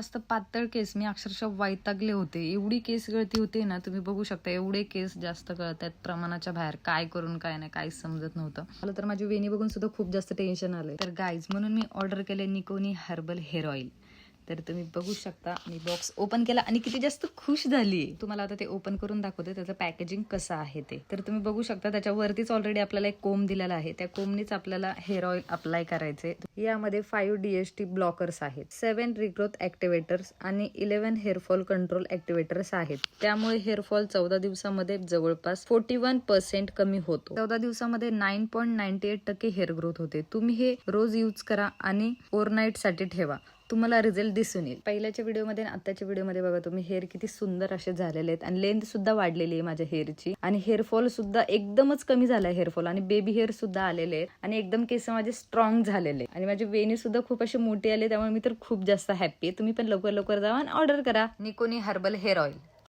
जास्त पातळ केस, मी अक्षरशः वैतागले होते. एवढी केस गळती होते ना, तुम्ही बघू शकता. एवढे केस जास्त गळतात प्रमाणाच्या बाहेर. काय करून काय नाही, काहीच समजत नव्हतं मला. तर माझी वेणी बघून सुद्धा खूप जास्त टेन्शन आलंय. तर गाईज, म्हणून मी ऑर्डर केले निकोनी हर्बल हेअर ऑइल. तर तुम्ही बघू शकता, मी बॉक्स ओपन केला आणि किती जास्त खुश झाली. तुम्हाला आता ते ओपन करून दाखवते त्याचं पॅकेजिंग कसं आहे ते. तर तुम्ही बघू शकता, त्याच्यावरतीच ऑलरेडी आपल्याला एक कोंब दिलेला आहे. त्या कोंबनीच आपल्याला हेअर ऑइल अप्लाय करायचे. यामध्ये 5 DHT ब्लॉकर्स आहेत, 7 रिग्रोथ ऍक्टिव्हेटर्स आणि 11 हेअरफॉल कंट्रोल ऍक्टिव्हेटर्स आहेत. त्यामुळे हेअरफॉल 14 दिवसामध्ये जवळपास 41% कमी होतो. 14 दिवसामध्ये 9.98% हेअर ग्रोथ होते. तुम्ही हे रोज यूज करा आणि ओव्हरनाईट साठी ठेवा. तुम्हाला रिझल्ट दिसून येईल. पहिल्याच्या व्हिडिओमध्ये आणि आताच्या व्हिडिओमध्ये बघा तुम्ही, हेअर किती सुंदर असे झालेले आहेत आणि लेंथ सुद्धा वाढलेली आहे माझ्या हेअरची. आणि हेअरफॉल सुद्धा एकदमच कमी झालाय हेअरफॉल, आणि बेबी हेअर सुद्धा आलेले आहेत आणि एकदम केस माझे स्ट्रॉंग झालेले आणि माझी वेणी सुद्धा खूप अशी मोठी आली. त्यामुळे मी तर खूप जास्त हॅप्पी आहे. तुम्ही पण लवकर लवकर जावा आणि ऑर्डर करा निकोनी हर्बल हेअर ऑइल.